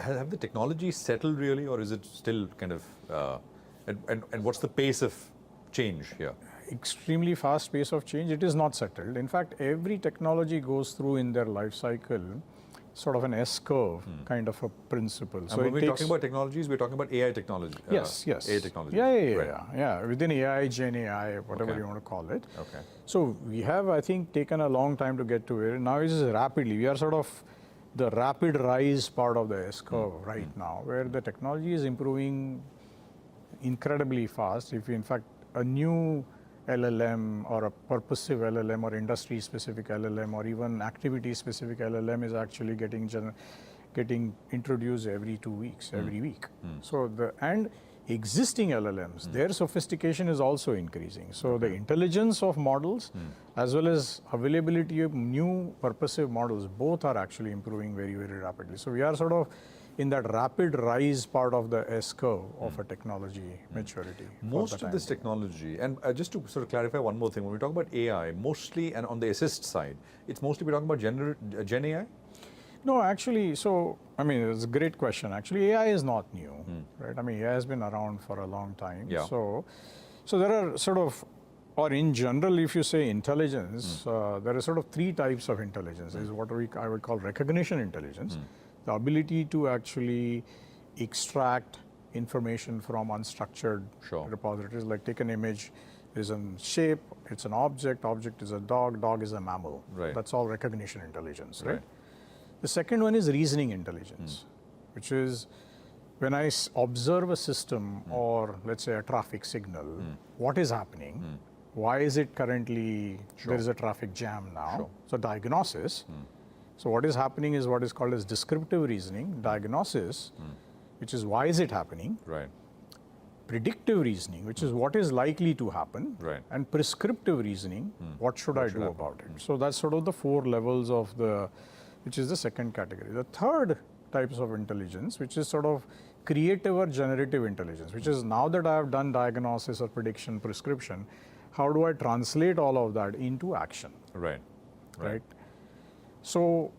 have the technologies settled really, or is it still kind of, and what's the pace of change here? Extremely fast pace of change. It is not settled. In fact, every technology goes through in their life cycle sort of an S-curve kind of a principle. So when we're talking about technologies, we're talking about AI technology. Yes. AI technology. Yeah. Within AI, Gen AI, whatever you want to call it. Okay. So we have, I think, taken a long time to get to it. Now it is rapidly. We are sort of the rapid rise part of the S-curve right now, where the technology is improving incredibly fast. If in fact a new LLM or a purposive LLM or industry-specific LLM or even activity-specific LLM is actually getting introduced every 2 weeks, every week. So and existing LLMs, their sophistication is also increasing. So the intelligence of models as well as availability of new purposive models, both are actually improving very, very rapidly. So we are sort of in that rapid rise part of the S-curve of a technology maturity. Most of this technology, and just to sort of clarify one more thing, when we talk about AI, mostly, and on the assist side, it's mostly we're talking about Gen AI? No, actually, so, I mean, it's a great question. Actually, AI is not new, right? I mean, AI has been around for a long time. Yeah. So there are sort of, or in general, if you say intelligence, there are sort of 3 types of intelligence. Is what I would call recognition intelligence. The ability to actually extract information from unstructured repositories, like take an image, is a shape, it's an object is a dog is a mammal. Right. That's all recognition intelligence, right? The second one is reasoning intelligence, which is when I observe a system or let's say a traffic signal, what is happening? Why is it currently, there is a traffic jam now? So diagnosis. So what is happening is what is called as descriptive reasoning, diagnosis, which is why is it happening? Right. Predictive reasoning, which is what is likely to happen. Right. And prescriptive reasoning, what should I do about it? So that's sort of the 4 levels of which is the second category. The third types of intelligence, which is sort of creative or generative intelligence, which is now that I have done diagnosis or prediction, prescription, how do I translate all of that into action? Right. So,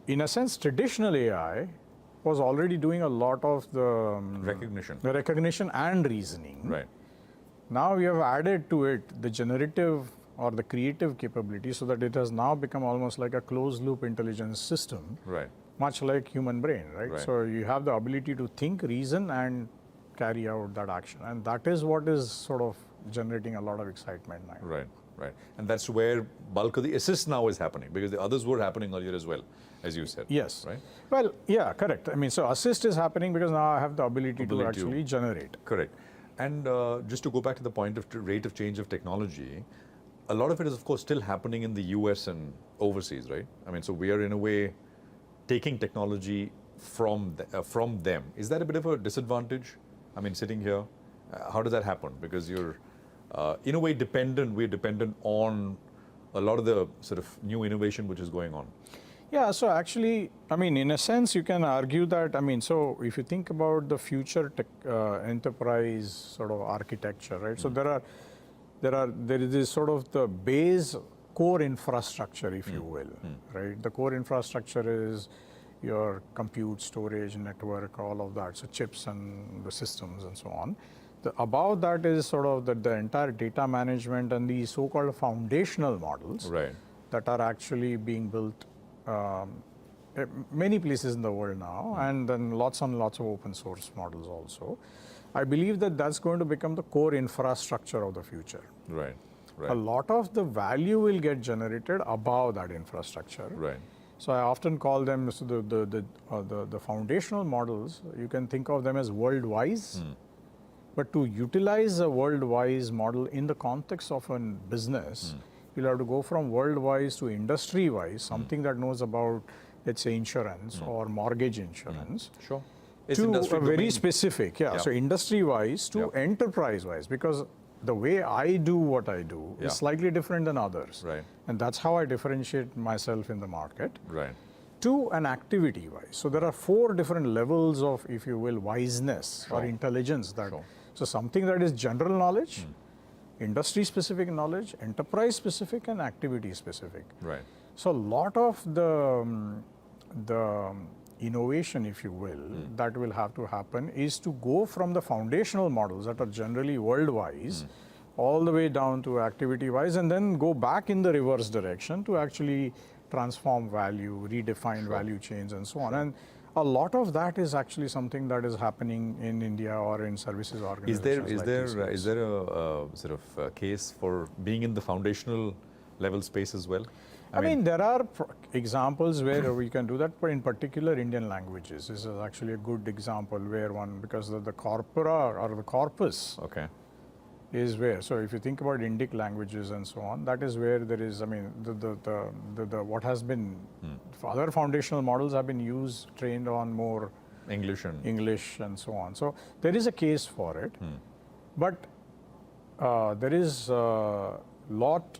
in a sense, traditional AI was already doing a lot of the recognition and reasoning. Right. Now we have added to it the generative or the creative capability, so that it has now become almost like a closed loop intelligence system. Right. Much like human brain, right? So you have the ability to think, reason, and carry out that action, and that is what is sort of generating a lot of excitement now. Right. And that's where bulk of the assist now is happening, because the others were happening earlier as well, as you said. Yes. Right? Well, yeah, correct. I mean, so assist is happening because now I have the ability to actually generate. Correct. And just to go back to the point of rate of change of technology, a lot of it is, of course, still happening in the US and overseas, right? I mean, so we are in a way taking technology from them. Is that a bit of a disadvantage? I mean, sitting here, how does that happen? Because you're in a way we're dependent on a lot of the sort of new innovation which is going on. Yeah, so actually, I mean, in a sense, you can argue that, I mean, so if you think about the future enterprise sort of architecture, right? So there is this sort of the base core infrastructure, if you will, right? The core infrastructure is your compute, storage, network, all of that, so chips and the systems and so on. Above that is sort of the entire data management and the so-called foundational models that are actually being built many places in the world now, and then lots and lots of open source models also. I believe that that's going to become the core infrastructure of the future. Right. A lot of the value will get generated above that infrastructure. Right. So I often call them the foundational models. You can think of them as world-wise. But to utilize a world-wise model in the context of a business, you'll have to go from world-wise to industry-wise, something that knows about, let's say, insurance or mortgage insurance. Sure. To a very specific, so industry-wise to enterprise-wise, because the way I do what I do is slightly different than others. Right. And that's how I differentiate myself in the market. Right. To an activity-wise. So there are 4 different levels of, if you will, wiseness or intelligence. So something that is general knowledge, industry-specific knowledge, enterprise-specific, and activity-specific. Right. So a lot of the innovation, if you will, that will have to happen is to go from the foundational models that are generally world-wise all the way down to activity-wise, and then go back in the reverse direction to actually transform value, redefine value chains, and so on. And a lot of that is actually something that is happening in India or in services organizations. Is there a sort of case for being in the foundational level space as well? I mean, there are examples where we can do that, but in particular Indian languages. This is actually a good example where one, because of the corpora or the corpus is where. So if you think about Indic languages and so on, that is where there is, I mean, what has been, other foundational models have been used, trained on more English and so on. So there is a case for it, but there is a lot,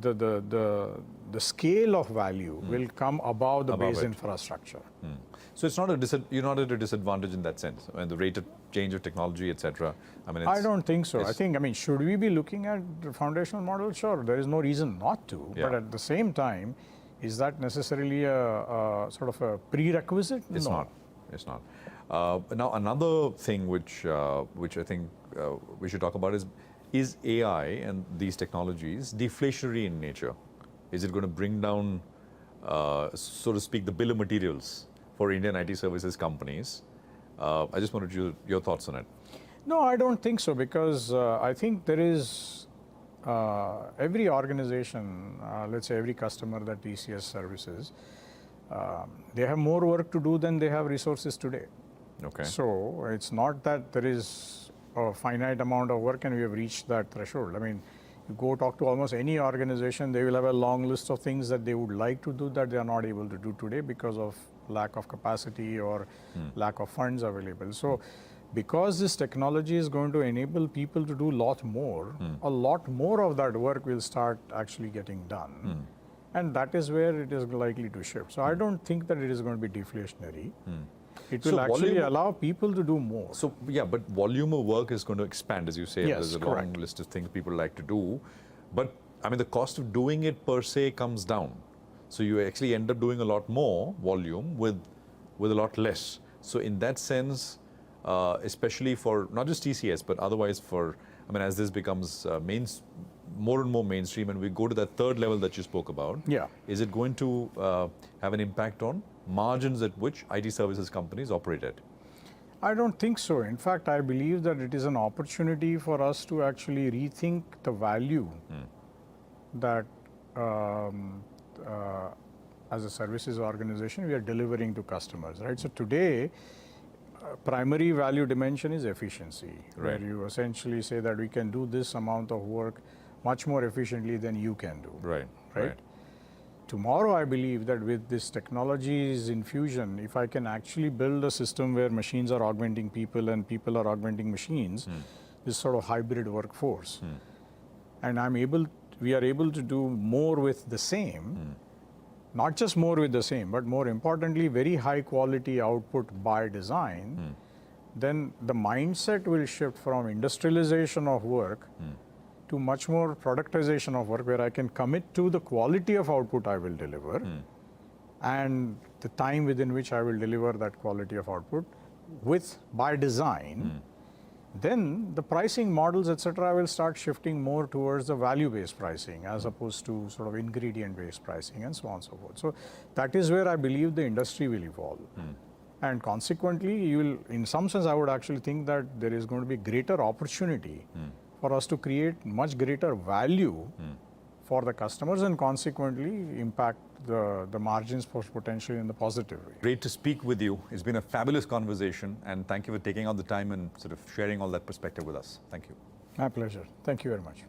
the scale of value will come above the base infrastructure. So it's not you're not at a disadvantage in that sense, and the rate of change of technology, etc. I mean, I don't think so. I think, I mean, should we be looking at the foundational model? Sure, there is no reason not to. But at the same time, is that necessarily a sort of a prerequisite? It's not. It's not. Now, another thing which I think we should talk about is AI and these technologies deflationary in nature? Is it going to bring down, so to speak, the bill of materials for Indian IT services companies? I just wanted your thoughts on it. No, I don't think so, because I think there is every organization, let's say every customer that TCS services, they have more work to do than they have resources today. Okay. So it's not that there is a finite amount of work and we have reached that threshold. I mean, you go talk to almost any organization, they will have a long list of things that they would like to do that they are not able to do today because of lack of capacity or lack of funds available. So because this technology is going to enable people to do a lot more of that work will start actually getting done. And that is where it is likely to shift. So I don't think that it is going to be deflationary. It will actually allow people to do more. So yeah, but volume of work is going to expand, as you say. Yes, there's a long list of things people like to do. But I mean, the cost of doing it per se comes down. So you actually end up doing a lot more volume with a lot less. So in that sense, especially for not just TCS, but otherwise for, I mean, as this becomes more and more mainstream and we go to that third level that you spoke about, is it going to have an impact on margins at which IT services companies operate at? I don't think so. In fact, I believe that it is an opportunity for us to actually rethink the value that as a services organization we are delivering to customers, right? So today, primary value dimension is efficiency, where you essentially say that we can do this amount of work much more efficiently than you can do. Right? Tomorrow, I believe that with this technology's infusion, if I can actually build a system where machines are augmenting people and people are augmenting machines, this sort of hybrid workforce, and we are able to do more with the same, not just more with the same, but more importantly, very high quality output by design, then the mindset will shift from industrialization of work to much more productization of work, where I can commit to the quality of output I will deliver and the time within which I will deliver that quality of output by design. Then the pricing models, etc., will start shifting more towards the value-based pricing as opposed to sort of ingredient-based pricing and so on and so forth. So that is where I believe the industry will evolve. And consequently, you will, in some sense, I would actually think that there is going to be greater opportunity for us to create much greater value for the customers and consequently impact the margins potentially in the positive way. Great to speak with you. It's been a fabulous conversation, and thank you for taking out the time and sort of sharing all that perspective with us. Thank you. My pleasure. Thank you very much.